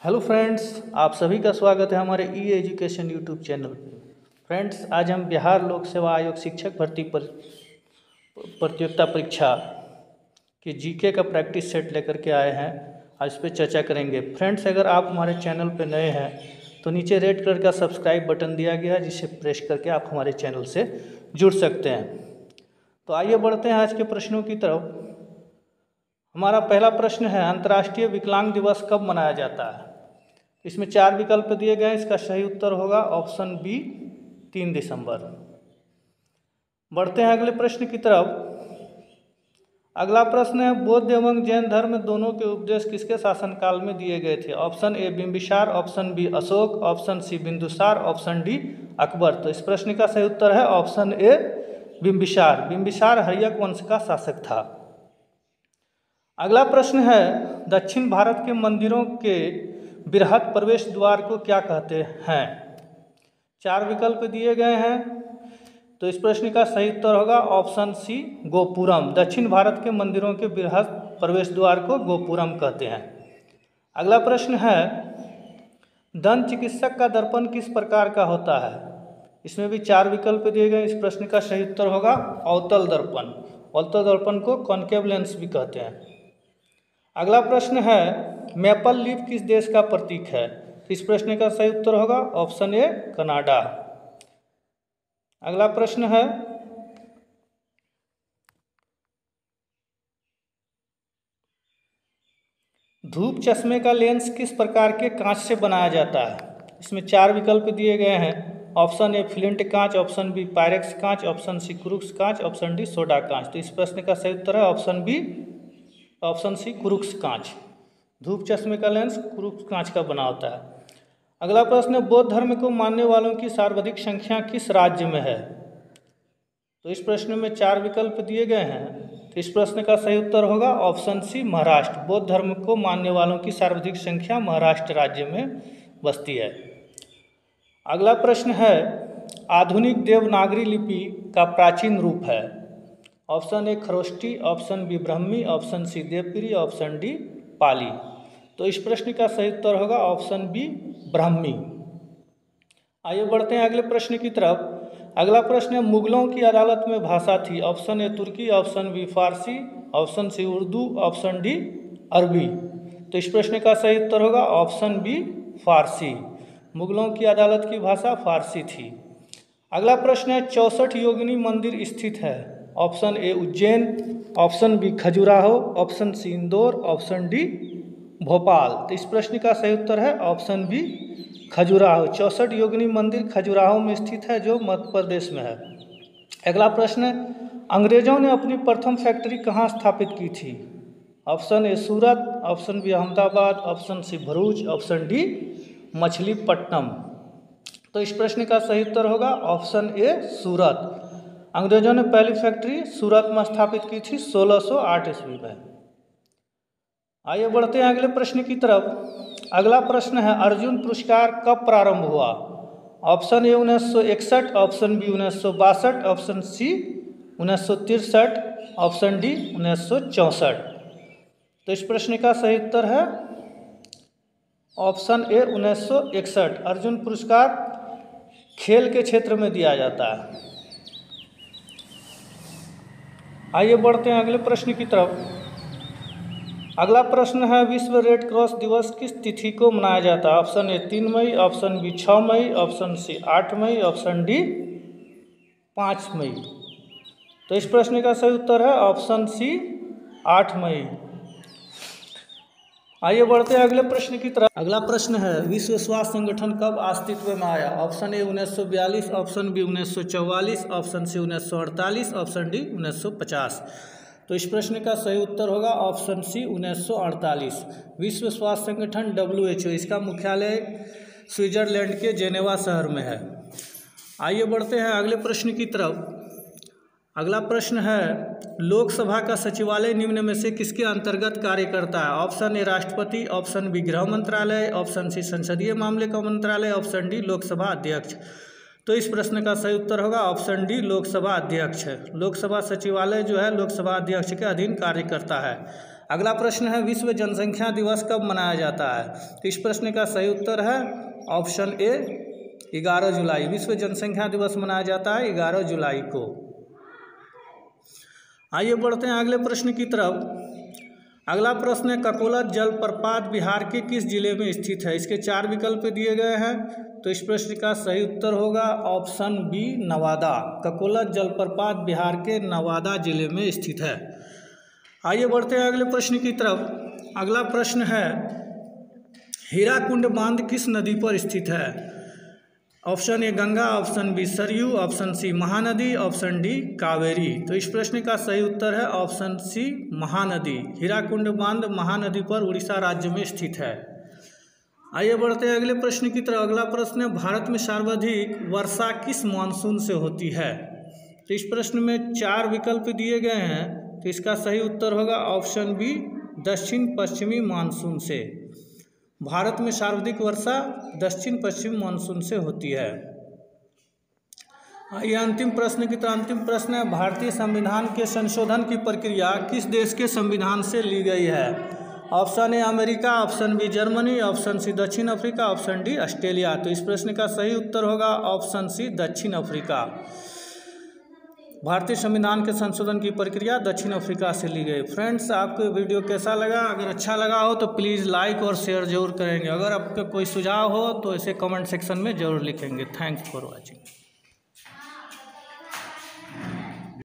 Hello friends, आप सभी का स्वागत है हमारे ई एजुकेशन यूट्यूब चैनल पे। फ्रेंड्स, आज हम बिहार लोक सेवा आयोग शिक्षक भर्ती प्रतियोगिता परीक्षा की जीके का प्रैक्टिस सेट लेकर के आए हैं। आज इस पर चर्चा करेंगे। फ्रेंड्स, अगर आप हमारे चैनल पे नए हैं तो नीचे रेड कलर का सब्सक्राइब बटन दिया गया है, जिसे प्रेस करके आप हमारे चैनल से जुड़ सकते हैं। तो आइए बढ़ते हैं आज के प्रश्नों की तरफ। हमारा पहला प्रश्न है, अंतर्राष्ट्रीय विकलांग दिवस कब मनाया जाता है? इसमें 4 विकल्प दिए गए हैं। इसका सही उत्तर होगा ऑप्शन बी, 3 दिसंबर। बढ़ते हैं अगले प्रश्न की तरफ। अगला प्रश्न है, बौद्ध एवं जैन धर्म दोनों के उपदेश किसके शासनकाल में दिए गए थे? Option A Bimbisara, option B Ashoka, option C Bindusara, option D Akbar. तो इस प्रश्न का सही उत्तर है ऑप्शन ए बिंबिसार। बिंबिसार हर्यक वंश का शासक था। अगला प्रश्न है, दक्षिण भारत के मंदिरों के बृहत प्रवेश द्वार को क्या कहते हैं? 4 विकल्प दिए गए हैं। तो इस प्रश्न का सही उत्तर होगा ऑप्शन सी गोपुरम। दक्षिण भारत के मंदिरों के बृहत प्रवेश द्वार को गोपुरम कहते हैं। अगला प्रश्न है, दंत चिकित्सक का दर्पण किस प्रकार का होता है? इसमें भी 4 विकल्प दिए गए। इस प्रश्न का सही उत्तर होगा अवतल दर्पण। अवतल दर्पण को कॉन्केव लेंस भी कहते हैं। अगला प्रश्न है, मैपल लीफ किस देश का प्रतीक है? इस प्रश्न का सही उत्तर होगा ऑप्शन ए कनाडा। अगला प्रश्न है, धूप चश्मे का लेंस किस प्रकार के कांच से बनाया जाता है? इसमें 4 विकल्प दिए गए हैं। ऑप्शन ए फ्लिंट कांच, ऑप्शन बी पायरेक्स कांच, ऑप्शन सी क्रूक्स कांच, ऑप्शन डी सोडा कांच। तो इस प्रश्न का सही उत्तर है option B, option C Crookes कांच। धूप चश्मे का लेंस क्रूक्स कांच का बना होता है। अगला प्रश्न है, बौद्ध धर्म को मानने वालों की सर्वाधिक संख्या किस राज्य में है? तो इस प्रश्न में 4 विकल्प दिए गए हैं। तो इस प्रश्न का सही उत्तर होगा ऑप्शन सी महाराष्ट्र। बौद्ध धर्म को मानने वालों की सर्वाधिक संख्या महाराष्ट्र राज्य में बसती है। अगला प्रश्न है, आधुनिक देवनागरी लिपि का प्राचीन रूप है? Option A Kharosthi, option B Brahmi, option C Devagiri, option D Pali. तो इस प्रश्न का सही उत्तर होगा ऑप्शन बी ब्राह्मी। आइए बढ़ते हैं अगले प्रश्न की तरफ। अगला प्रश्न है, मुगलों की अदालत में भाषा थी? ऑप्शन ए तुर्की, ऑप्शन बी फारसी, option C Urdu, option D अरबी। तो इस प्रश्न का सही उत्तर होगा ऑप्शन बी फारसी। मुगलों की अदालत की भाषा फारसी थी। अगला प्रश्न है, 64 योगिनी मंदिर स्थित है? Option A Ujjain, option B Khajuraho, option C Indore, option D Bhopal. तो इस प्रश्न का सही उत्तर है ऑप्शन बी खजुराहो। 64 योगिनी मंदिर खजुराहो में स्थित है, जो मध्य प्रदेश में है। अगला प्रश्न है, अंग्रेजों ने अपनी प्रथम फैक्ट्री कहाँ स्थापित की थी? Option A Surat, option B Ahmedabad, option C Bharuch, option D Machilipatnam. तो इस प्रश्न का सही उत्तर होगा ऑप्शन ए सूरत। अंग्रेजों ने पहली फैक्ट्री सूरत में स्थापित की थी 1608 ईस्वी में। आइए बढ़ते हैं अगले प्रश्न की तरफ। अगला प्रश्न है, अर्जुन पुरस्कार कब प्रारंभ हुआ? Option A 1961, option B 1962, option C 1963, option D 1964। तो इस प्रश्न का सही उत्तर है ऑप्शन ए 1961। अर्जुन पुरस्कार खेल के क्षेत्र में दिया जाता है। आइए बढ़ते हैं अगले प्रश्न की तरफ। अगला प्रश्न है, विश्व रेड क्रॉस दिवस किस तिथि को मनाया जाता है? ऑप्शन ए 3 मई, ऑप्शन बी 6 मई, ऑप्शन सी 8 मई, ऑप्शन डी 5 मई। तो इस प्रश्न का सही उत्तर है ऑप्शन सी 8 मई। आइए बढ़ते हैं अगले प्रश्न की तरफ। अगला प्रश्न है, विश्व स्वास्थ्य संगठन कब अस्तित्व में आया? Option A 1942, option B 1944, option C 1948, option D 1950। तो इस प्रश्न का सही उत्तर होगा ऑप्शन सी 1948। विश्व स्वास्थ्य संगठन WHO, इसका मुख्यालय स्विट्जरलैंड के जेनेवा शहर में है। आइए बढ़ते हैं अगले प्रश्न की तरफ। अगला प्रश्न है, लोकसभा का सचिवालय निम्न में से किसके अंतर्गत कार्य करता है? ऑप्शन ए राष्ट्रपति, ऑप्शन बी गृह मंत्रालय, ऑप्शन सी संसदीय मामले का मंत्रालय, ऑप्शन डी लोकसभा अध्यक्ष। तो इस प्रश्न का सही उत्तर होगा ऑप्शन डी लोकसभा अध्यक्ष। लोकसभा सचिवालय जो है लोकसभा अध्यक्ष के अधीन कार्य करता है। अगला प्रश्न है विश्व जनसंख्या दिवस कब मनाया जाता है? तो इस प्रश्न का सही उत्तर है ऑप्शन ए 11 जुलाई। विश्व जनसंख्या दिवस मनाया जाता है 11 जुलाई को। आइए बढ़ते हैं अगले प्रश्न की तरफ। अगला प्रश्न है ककोलत जलप्रपात बिहार के किस जिले में स्थित है? इसके 4 विकल्प दिए गए हैं, तो इस प्रश्न का सही उत्तर होगा ऑप्शन बी नवादा। ककोलत जलप्रपात बिहार के नवादा जिले में स्थित है। आइए बढ़ते हैं अगले प्रश्न की तरफ। अगला प्रश्न है हीराकुंड बांध किस नदी पर स्थित है? Option A Ganga, option B Saryu, option C Mahanadi, option D Kaveri. तो इस प्रश्न का सही उत्तर है ऑप्शन सी महानदी। हीराकुंड बांध महानदी पर उड़ीसा राज्य में स्थित है। आइए बढ़ते हैं अगले प्रश्न की तरफ। अगला प्रश्न है भारत में सर्वाधिक वर्षा किस मानसून से होती है? तो इस प्रश्न में 4 विकल्प दिए गए हैं, तो इसका सही उत्तर होगा ऑप्शन बी दक्षिण पश्चिमी मानसून से। भारत में सर्वाधिक वर्षा दक्षिण पश्चिम मानसून से होती है। ये अंतिम प्रश्न की तरह अंतिम प्रश्न है भारतीय संविधान के संशोधन की प्रक्रिया किस देश के संविधान से ली गई है? Option A America, option B Germany, option C दक्षिण अफ्रीका, ऑप्शन डी ऑस्ट्रेलिया। तो इस प्रश्न का सही उत्तर होगा ऑप्शन सी दक्षिण अफ्रीका। भारतीय संविधान के संशोधन की प्रक्रिया दक्षिण अफ्रीका से ली गई। फ्रेंड्स, आपको वीडियो कैसा लगा? अगर अच्छा लगा हो तो प्लीज़ लाइक और शेयर जरूर करेंगे। अगर आपका कोई सुझाव हो तो इसे कमेंट सेक्शन में ज़रूर लिखेंगे। Thanks for watching.